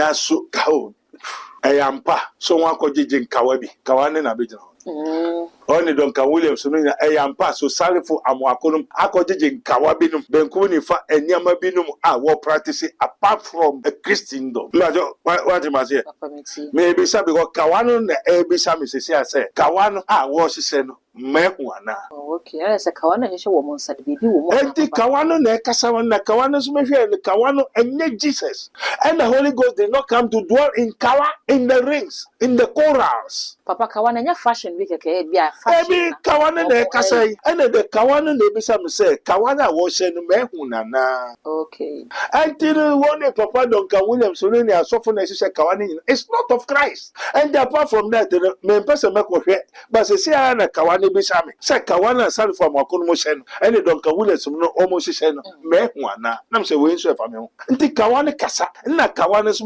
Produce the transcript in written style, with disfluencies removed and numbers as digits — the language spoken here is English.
na so kawo eyampa so wan akogye nkawa bi kawa ne na begyina Oni Duncan Williams no nya eyampa so sarefo amoakonum akogye nkawa binum benku ni fa enyama binum a wo practice apart from a Christendom. Lajo what you must say? Maybe say because kawa no na ebisa me say kawa no a wo hye no mehu ana. Okay, I say kawa no hye wo mo nsa de bibi wo mo. Enti kawa no na ekasa na kawa no so mehwe kawa no enye Jesus. And the Holy Ghost did not come to dwell in kawa in the rings, in the corals. Papa kawa na nya fashion we keke bia fashion. Ebi kawa no na ekasa yi. And the kawa no na ebisa me say kawa na wo hye no mehu na. Okay. Until one Papa Duncan Williams so ni asofo na hye kawa no it's not of Christ. And apart from that me person make wo hwe but say na kawa no ebisa me say kawa na sal for amakonu mo hye no and Duncan Williams no almost hye no mehu na. Na me say we nso e fa me ho. Nti kawa no kasa na kawa no so